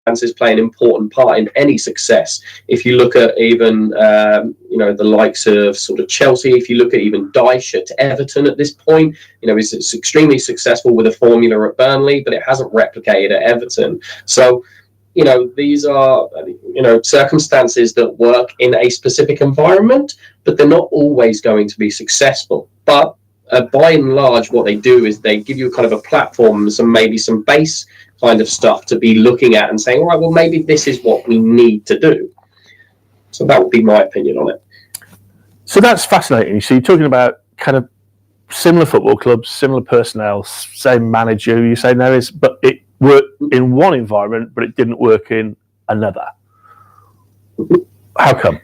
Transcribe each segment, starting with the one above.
circumstances play an important part in any success. If you look at even the likes of sort of Chelsea, if you look at even Dyche at Everton at this point, it's extremely successful with a formula at Burnley, but it hasn't replicated at Everton. So these are circumstances that work in a specific environment, but they're not always going to be successful. But by and large, what they do is they give you kind of a platform, maybe some base kind of stuff to be looking at and saying, all right, well, maybe this is what we need to do. So that would be my opinion on it. So that's fascinating. So you're talking about kind of similar football clubs, similar personnel, same manager. You're saying there is, but it worked in one environment, but it didn't work in another. How come?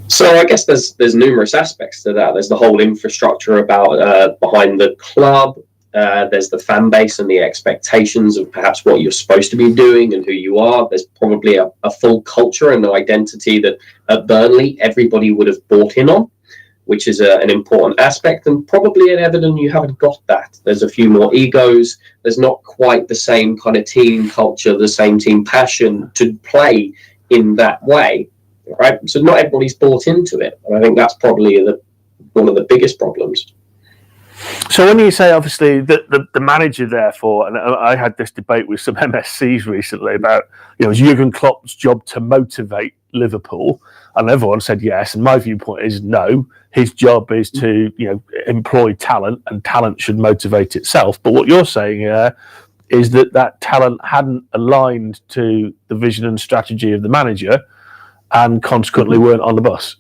So I guess there's numerous aspects to that. There's the whole infrastructure about behind the club. There's the fan base and the expectations of perhaps what you're supposed to be doing and who you are. There's probably a full culture and identity that at Burnley everybody would have bought in on, which is an important aspect. And probably at Everton you haven't got that. There's a few more egos. There's not quite the same kind of team culture, the same team passion to play in that way. Right, so not everybody's bought into it, and I think that's probably one of the biggest problems. So when you say, obviously, the manager, therefore, and I had this debate with some MSCs recently about, is Jurgen Klopp's job to motivate Liverpool, and everyone said yes, and my viewpoint is no. His job is to employ talent, and talent should motivate itself. But what you're saying is that talent hadn't aligned to the vision and strategy of the manager, and consequently weren't on the bus.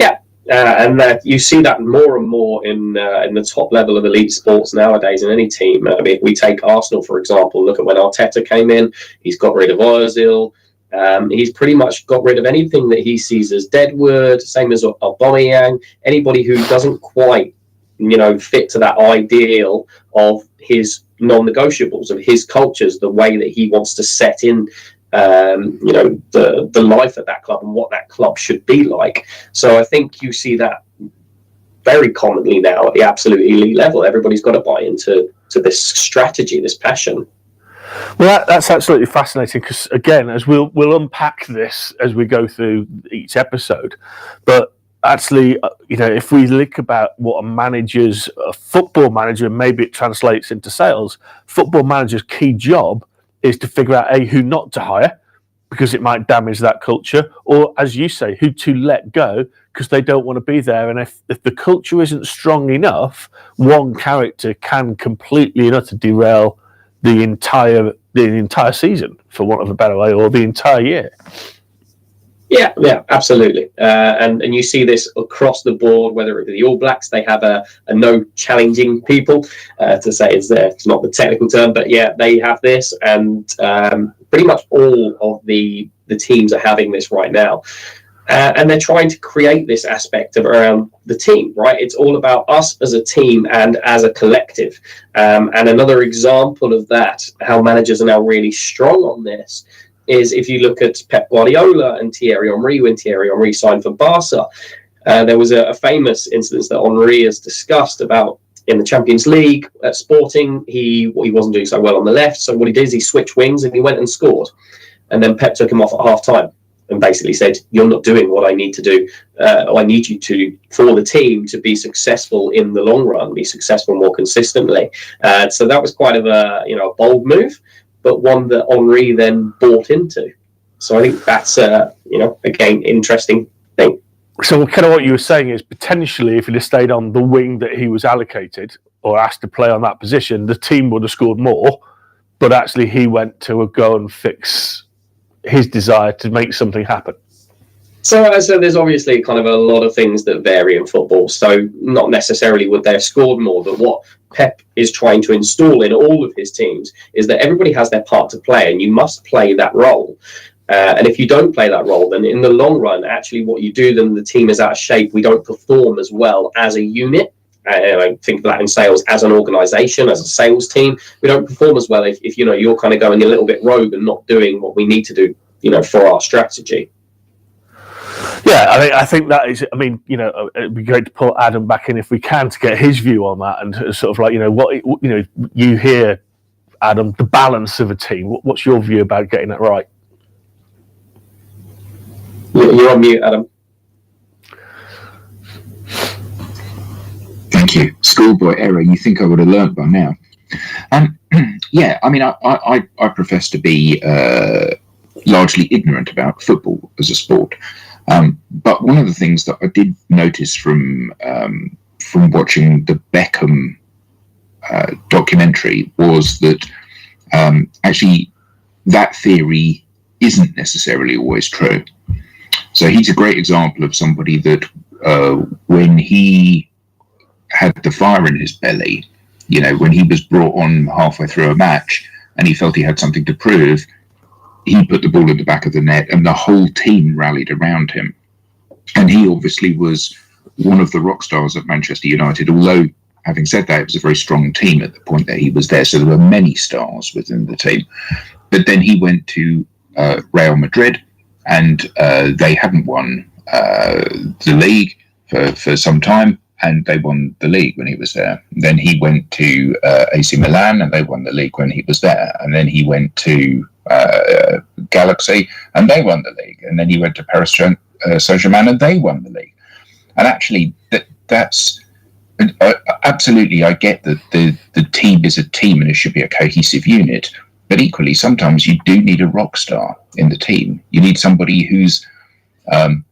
Yeah, and you see that more and more in the top level of elite sports nowadays in any team. I mean, if we take Arsenal, for example, look at when Arteta came in, he's got rid of Ozil. He's pretty much got rid of anything that he sees as deadwood, same as Aubameyang, anybody who doesn't quite, fit to that ideal of his non-negotiables, of his cultures, the way that he wants to set in the life of that club and what that club should be like. So I think you see that very commonly now at the absolute elite level. Everybody's got to buy into this strategy, this passion. Well, that's absolutely fascinating because, again, as we'll unpack this as we go through each episode, but actually, if we look about what a football manager, maybe it translates into sales, football manager's key job is to figure out who not to hire because it might damage that culture, or as you say, who to let go because they don't want to be there. And if the culture isn't strong enough, one character can completely and utterly derail the entire season, for want of a better way, or the entire year. Yeah, absolutely. And you see this across the board, whether it be the All Blacks, they have a no challenging people, to say it's not the technical term, but yeah, they have this, and pretty much all of the teams are having this right now. And they're trying to create this aspect around the team, right? It's all about us as a team and as a collective. And another example of that, how managers are now really strong on this, is if you look at Pep Guardiola and Thierry Henry, when Thierry Henry signed for Barca, there was a famous incident that Henry has discussed about in the Champions League at Sporting. He wasn't doing so well on the left, so what he did is he switched wings and he went and scored. And then Pep took him off at half-time and basically said, you're not doing what I need to do. I need you to, for the team, to be successful in the long run, be successful more consistently. So that was quite of a bold move, but one that Henry then bought into. So I think that's, again, interesting thing. So kind of what you were saying is potentially if he'd have stayed on the wing that he was allocated or asked to play on that position, the team would have scored more, but actually he went to go and fix his desire to make something happen. So there's obviously kind of a lot of things that vary in football. So not necessarily would they have scored more, but what Pep is trying to install in all of his teams is that everybody has their part to play and you must play that role. And if you don't play that role, then in the long run, actually what you do, then the team is out of shape. We don't perform as well as a unit. I think of that in sales as an organization, as a sales team. We don't perform as well if you're kind of going a little bit rogue and not doing what we need to do, for our strategy. Yeah, I think that is. I mean, it'd be great to pull Adam back in if we can to get his view on that, and sort of like, what you hear Adam, the balance of a team. What's your view about getting that right? You're on mute, Adam. Thank you. Schoolboy error. You think I would have learnt by now? Yeah, I mean, I profess to be largely ignorant about football as a sport, but one of the things that I did notice from watching the Beckham documentary was that actually that theory isn't necessarily always true. So he's a great example of somebody that when he had the fire in his belly, you know, when he was brought on halfway through a match and he felt he had something to prove, he put the ball in the back of the net and the whole team rallied around him. And he obviously was one of the rock stars at Manchester United, although, having said that, it was a very strong team at the point that he was there. So there were many stars within the team. But then he went to Real Madrid, and they hadn't won the league for some time, and they won the league when he was there. Then he went to AC Milan, and they won the league when he was there. And then he went to Galaxy, and they won the league. And then he went to Paris Saint-Germain, and they won the league. And actually, that's absolutely, I get that the team is a team and it should be a cohesive unit. But equally, sometimes you do need a rock star in the team. You need somebody who's on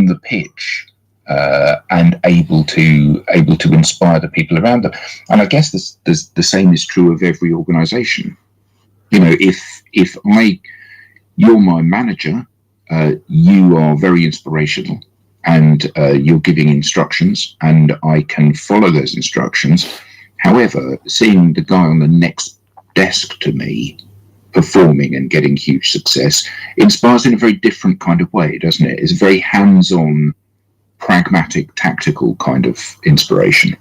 the pitch and able to inspire the people around them. And I guess the same is true of every organisation. You know, if you're my manager, you are very inspirational, and you're giving instructions, and I can follow those instructions. However, seeing the guy on the next desk to me performing and getting huge success inspires in a very different kind of way, doesn't it? It's a very hands-on, pragmatic, tactical kind of inspiration.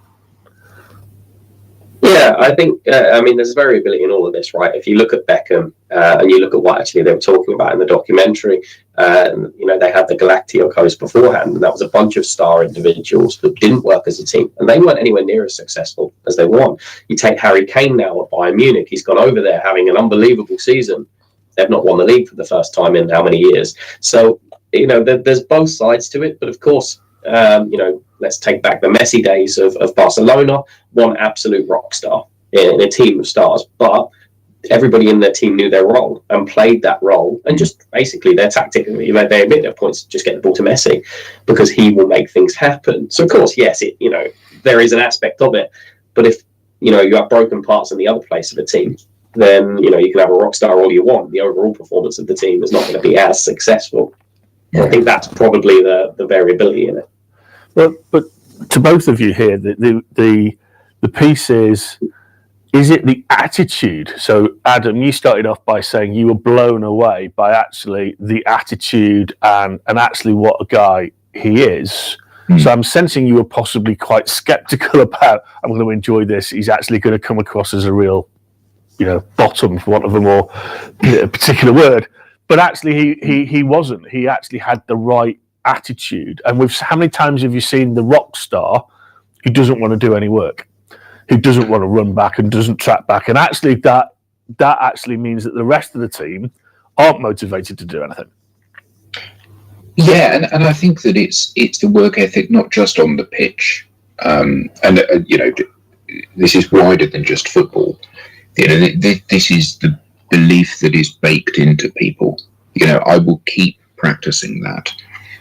Yeah, I think, I mean, there's variability in all of this, right? If you look at Beckham and you look at what actually they were talking about in the documentary, you know, they had the Galacticos beforehand, and that was a bunch of star individuals that didn't work as a team, and they weren't anywhere near as successful as they won. You take Harry Kane now at Bayern Munich, he's gone over there having an unbelievable season. They've not won the league for the first time in how many years? So, you know, there's both sides to it, but of course, you know, let's take back the Messi days of Barcelona, one absolute rock star in a team of stars, but everybody in their team knew their role and played that role, and just basically their tactic, you know, they admit their points, just get the ball to Messi because he will make things happen. So of course, yes, it, you know, there is an aspect of it, but if, you know, you have broken parts in the other place of a team, then, you know, you can have a rock star all you want. The overall performance of the team is not going to be as successful. Yeah. I think that's probably the variability in it. Well, but to both of you here, the piece is it the attitude? So, Adam, you started off by saying you were blown away by actually the attitude and actually what a guy he is. Mm. So I'm sensing you were possibly quite sceptical about, I'm going to enjoy this, he's actually going to come across as a real, you know, bottom, for want of a more particular word. But actually he wasn't. He actually had the right attitude. And how many times have you seen the rock star who doesn't want to do any work, who doesn't want to run back and doesn't track back? And actually that actually means that the rest of the team aren't motivated to do anything. Yeah, and I think that it's the work ethic, not just on the pitch. You know, this is wider than just football. You know, this is the belief that is baked into people. You know, I will keep practicing that.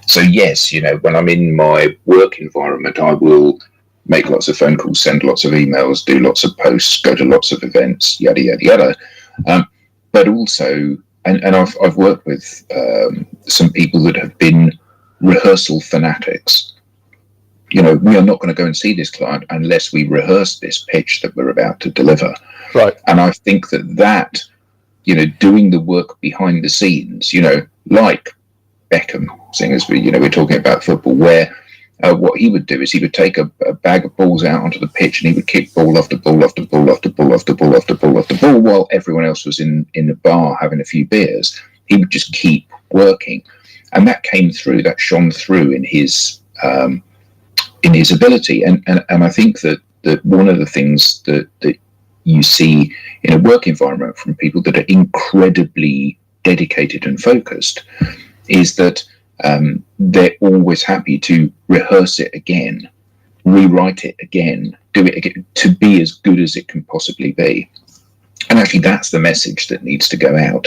So yes, you know, when I'm in my work environment, I will make lots of phone calls, send lots of emails, do lots of posts, go to lots of events, yada yada yada. But also, and I've worked with some people that have been rehearsal fanatics. You know, we are not going to go and see this client unless we rehearse this pitch that we're about to deliver. Right. And I think that, you know, doing the work behind the scenes, you know, like Beckham, seeing as we're talking about football, where what he would do is he would take a bag of balls out onto the pitch and he would kick ball after ball after ball after ball after ball after ball after ball while everyone else was in the bar having a few beers. He would just keep working, and that came through. That shone through in his ability. And I think that one of the things that you see in a work environment from people that are incredibly dedicated and focused is that they're always happy to rehearse it again, rewrite it again, do it again, to be as good as it can possibly be. And actually, that's the message that needs to go out.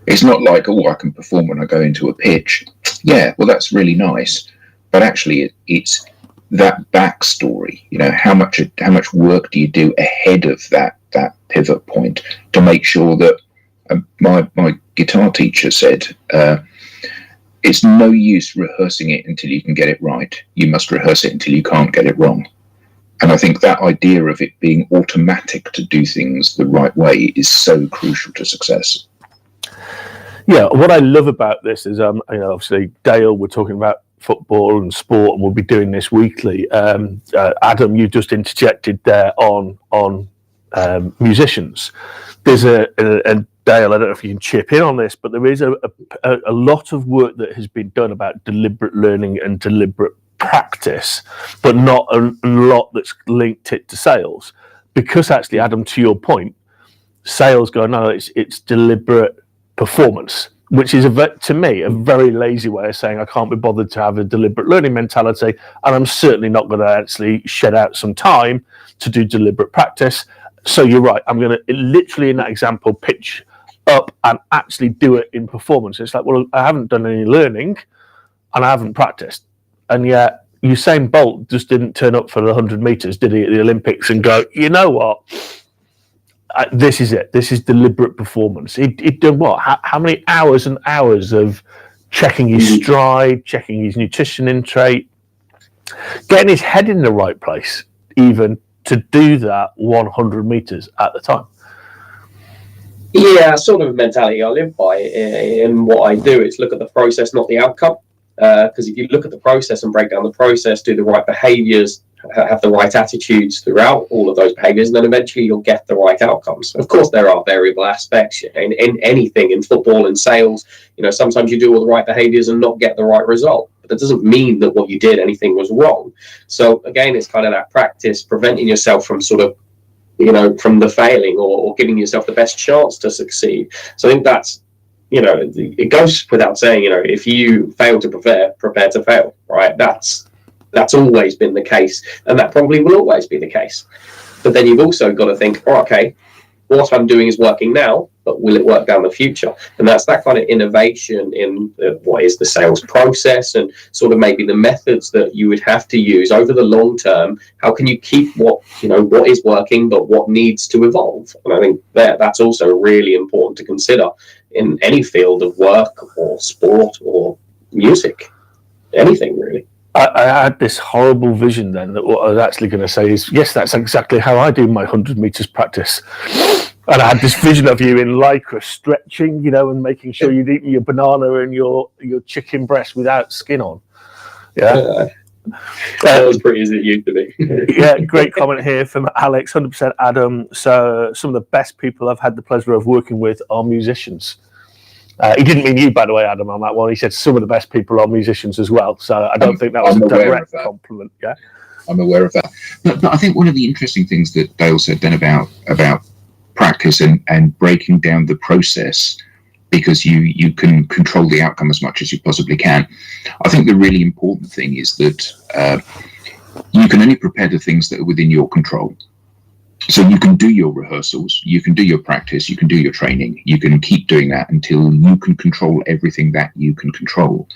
It's not like, oh, I can perform when I go into a pitch. Yeah, well, that's really nice. But actually, it's that backstory. You know, how much work do you do ahead of that pivot point to make sure that my guitar teacher said, it's no use rehearsing it until you can get it right. You must rehearse it until you can't get it wrong. And I think that idea of it being automatic to do things the right way is so crucial to success. Yeah, what I love about this is, obviously, Dayle, we're talking about football and sport, and we'll be doing this weekly. Adam, you just interjected there on musicians. There's and Dayle, I don't know if you can chip in on this, but there is a lot of work that has been done about deliberate learning and deliberate practice, but not a lot that's linked it to sales. Because actually, Adam, to your point, sales go, no, it's deliberate performance, which is to me a very lazy way of saying I can't be bothered to have a deliberate learning mentality, and I'm certainly not going to actually shed out some time to do deliberate practice. So you're right, I'm going to literally in that example pitch up and actually do it in performance. It's like, well, I haven't done any learning and I haven't practiced, and yet Usain Bolt just didn't turn up for the 100 meters, did he, at the Olympics, and go, you know what, this is it. This is deliberate performance. He'd done what? How many hours and hours of checking his stride, checking his nutrition intake, getting his head in the right place, even to do that 100 meters at the time. Yeah, sort of mentality I live by in what I do. It's look at the process, not the outcome. Because if you look at the process and break down the process, do the right behaviors, have the right attitudes throughout all of those behaviors, and then eventually you'll get the right outcomes. Of course, there are variable aspects in anything, in football and sales. Sometimes you do all the right behaviors and not get the right result. But that doesn't mean that what you did, anything was wrong. So again, it's kind of that practice, preventing yourself from sort of, from the failing or giving yourself the best chance to succeed. So I think that's, it goes without saying, if you fail to prepare to fail, right? That's always been the case, and that probably will always be the case. But then you've also got to think, okay, what I'm doing is working now, but will it work down the future? And that's that kind of innovation in what is the sales process, and sort of maybe the methods that you would have to use over the long term. How can you keep what is working, but what needs to evolve? And I think that's also really important to consider in any field of work or sport or music, anything really. I had this horrible vision then that what I was actually going to say is, yes, that's exactly how I do my 100 meters practice. And I had this vision of you in Lycra stretching, and making sure you'd eaten your banana and your chicken breast without skin on. Yeah. That was pretty as it used to be. Yeah, great comment here from Alex, 100% Adam. So some of the best people I've had the pleasure of working with are musicians. He didn't mean you, by the way, Adam, on that one. He said some of the best people are musicians as well. So I don't think that was a direct compliment. Yeah, I'm aware of that. But I think one of the interesting things that Dayle said then about practice and breaking down the process, because you can control the outcome as much as you possibly can. I think the really important thing is that you can only prepare the things that are within your control. So you can do your rehearsals, you can do your practice, you can do your training, you can keep doing that until you can control everything that you can control.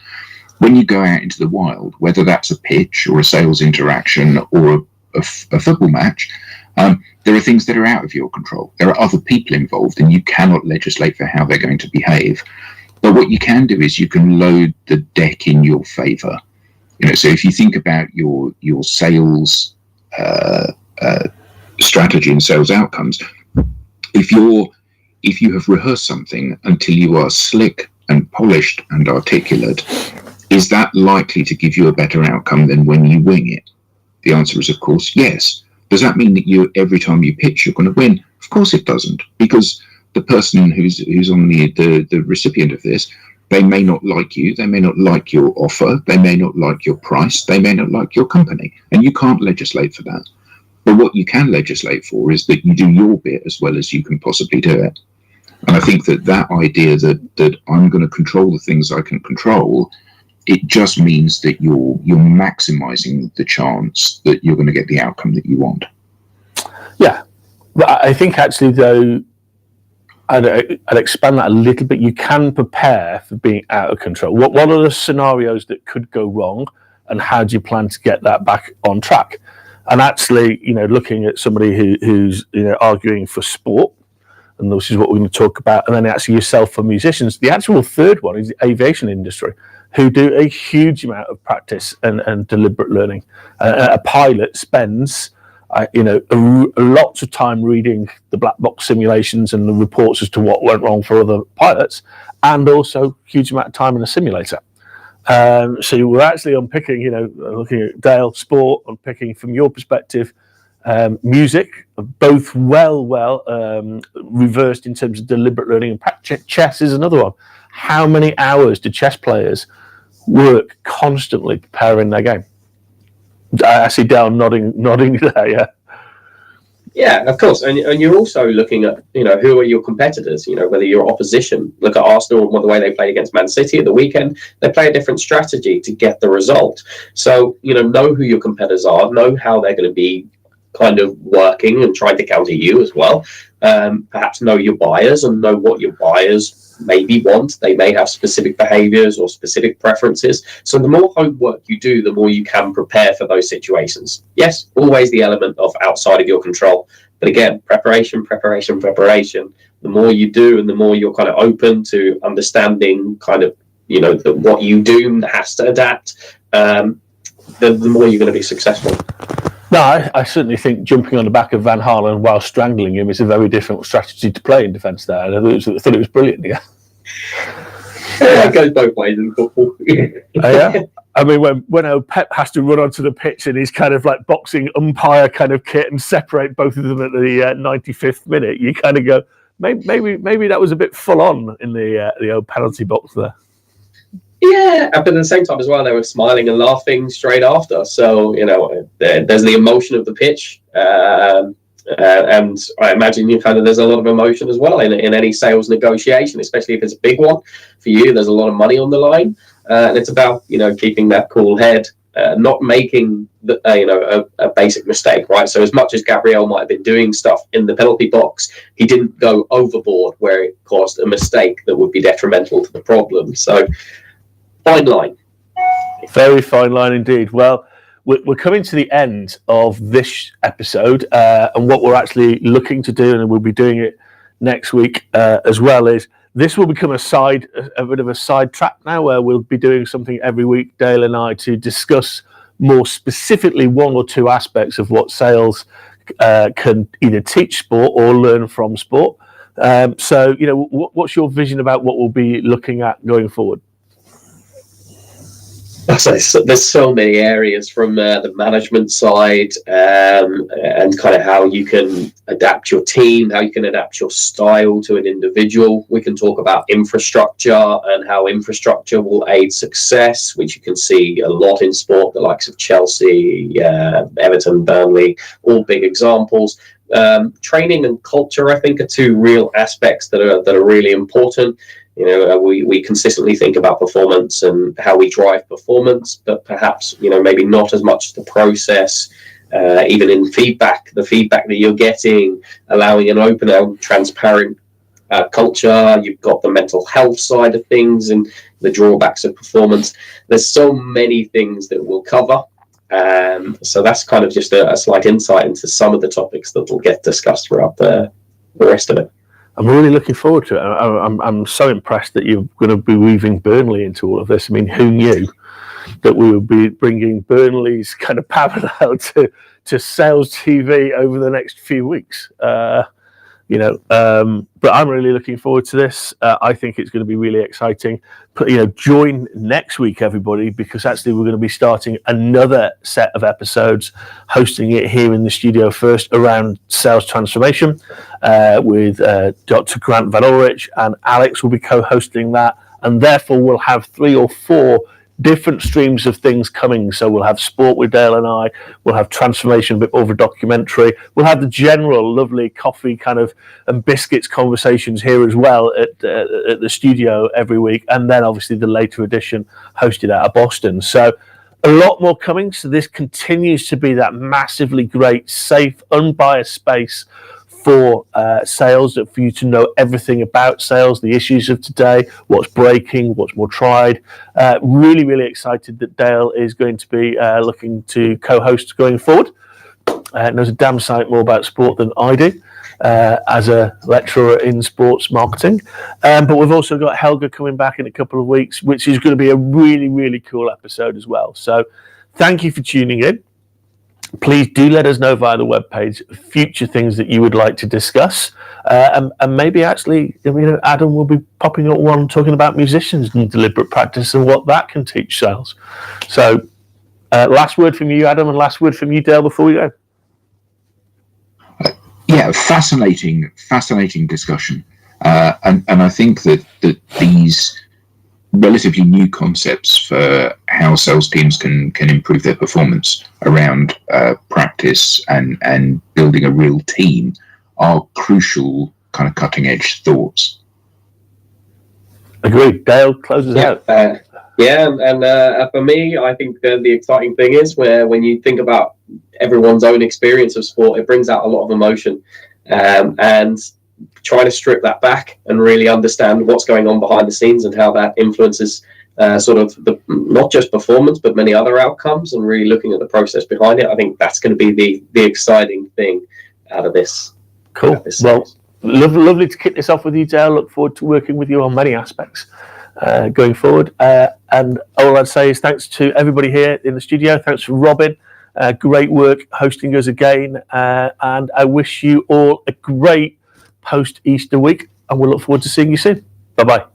When you go out into the wild, whether that's a pitch or a sales interaction or a football match, there are things that are out of your control. There are other people involved, and you cannot legislate for how they're going to behave. But what you can do is you can load the deck in your favor. So if you think about your sales strategy and sales outcomes, if you have rehearsed something until you are slick and polished and articulate, is that likely to give you a better outcome than when you wing it? The answer is, of course, yes. Does that mean that every time you pitch you're going to win? Of course it doesn't, because the person who's on the recipient of this, they may not like you, they may not like your offer, they may not like your price, they may not like your company, and you can't legislate for that. But what you can legislate for is that you do your bit as well as you can possibly do it. And I think that idea that I'm going to control the things I can control, it just means that you're maximizing the chance that you're going to get the outcome that you want. Yeah, but I think actually though, I'd expand that a little bit. You can prepare for being out of control. What are the scenarios that could go wrong, and how do you plan to get that back on track? And actually, looking at somebody who's arguing for sport, and this is what we're going to talk about, and then actually yourself for musicians. The actual third one is the aviation industry, who do a huge amount of practice and deliberate learning. A pilot spends lots of time reading the black box simulations and the reports as to what went wrong for other pilots, and also huge amount of time in a simulator. So we're actually unpicking, looking at Dayle, sport, unpicking from your perspective, music, both well reversed in terms of deliberate learning, and practice. Chess is another one. How many hours do chess players work constantly preparing their game? I see Dayle nodding there, yeah. Yeah, of course. And you're also looking at, who are your competitors, whether you're opposition. Look at Arsenal and the way they played against Man City at the weekend. They play a different strategy to get the result. So, know who your competitors are, know how they're going to be kind of working and trying to counter you as well. Perhaps know your buyers and know what your buyers maybe want. They may have specific behaviors or specific preferences. So the more homework you do, the more you can prepare for those situations. Yes, always the element of outside of your control. But again, preparation. The more you do and the more you're kind of open to understanding kind of, that what you do has to adapt, the more you're going to be successful. No, I certainly think jumping on the back of Van Halen while strangling him is a very different strategy to play in defence there. I thought it was brilliant, yeah. It goes both ways in football. Yeah. I mean, when Pep has to run onto the pitch in his kind of like boxing umpire kind of kit and separate both of them at the 95th minute, you kind of go, maybe that was a bit full on in the old penalty box there. Yeah, but at the same time as well, they were smiling and laughing straight after. So, there's the emotion of the pitch. And I imagine there's a lot of emotion as well in any sales negotiation, especially if it's a big one for you. There's a lot of money on the line. And it's about, keeping that cool head, not making a basic mistake, right? So as much as Gabriel might have been doing stuff in the penalty box, he didn't go overboard where it caused a mistake that would be detrimental to the problem. So, fine line. Very fine line indeed. Well, we're coming to the end of this episode, and what we're actually looking to do, and we'll be doing it next week as well, is this will become a bit of a side track now, where we'll be doing something every week, Dayle and I, to discuss more specifically one or two aspects of what sales can either teach sport or learn from sport. So, what's your vision about what we'll be looking at going forward? There's so many areas from the management side and kind of how you can adapt your team, how you can adapt your style to an individual. We can talk about infrastructure and how infrastructure will aid success, which you can see a lot in sport, the likes of Chelsea, Everton, Burnley, all big examples. Training and culture, I think, are two real aspects that are really important. We consistently think about performance and how we drive performance, but perhaps, maybe not as much the process, even in feedback, the feedback that you're getting, allowing an open and transparent culture. You've got the mental health side of things and the drawbacks of performance. There's so many things that we'll cover. So that's kind of just a slight insight into some of the topics that will get discussed throughout the rest of it. I'm really looking forward to it. I'm so impressed that you're going to be weaving Burnley into all of this. I mean, who knew that we would be bringing Burnley's kind of parallel to Sales TV over the next few weeks? But I'm really looking forward to this. I think it's going to be really exciting. But, join next week, everybody, because actually we're going to be starting another set of episodes, hosting it here in the studio first around sales transformation with Dr. Grant Van Ulrich, and Alex will be co-hosting that. And therefore we'll have 3 or 4 different streams of things coming. So we'll have sport with Dayle and I, we'll have transformation, a bit more of a documentary, we'll have the general lovely coffee kind of and biscuits conversations here as well at the studio every week, and then obviously the later edition hosted out of Boston. So a lot more coming. So this continues to be that massively great, safe, unbiased space for sales, for you to know everything about sales, the issues of today, what's breaking, what's more tried. Really, really excited that Dayle is going to be looking to co-host going forward. Knows a damn sight more about sport than I do as a lecturer in sports marketing. But we've also got Helga coming back in a couple of weeks, which is going to be a really, really cool episode as well. So thank you for tuning in. Please do let us know via the webpage future things that you would like to discuss, and maybe actually, Adam will be popping up one talking about musicians and deliberate practice and what that can teach sales. So, last word from you, Adam, and last word from you, Dayle, before we go. Yeah, fascinating discussion, and I think that these relatively new concepts for how sales teams can improve their performance around practice and building a real team are crucial kind of cutting edge thoughts. Agreed. Dayle closes out. And for me, I think the exciting thing is when you think about everyone's own experience of sport, it brings out a lot of emotion, and trying to strip that back and really understand what's going on behind the scenes and how that influences sort of not just performance but many other outcomes, and really looking at the process behind it. I think that's going to be the exciting thing out of this. Cool. Well, lovely to kick this off with you, Dayle. Look forward to working with you on many aspects going forward. And all I'd say is thanks to everybody here in the studio. Thanks for Robin. Great work hosting us again. And I wish you all a great post-Easter week, and we'll look forward to seeing you soon. Bye-bye.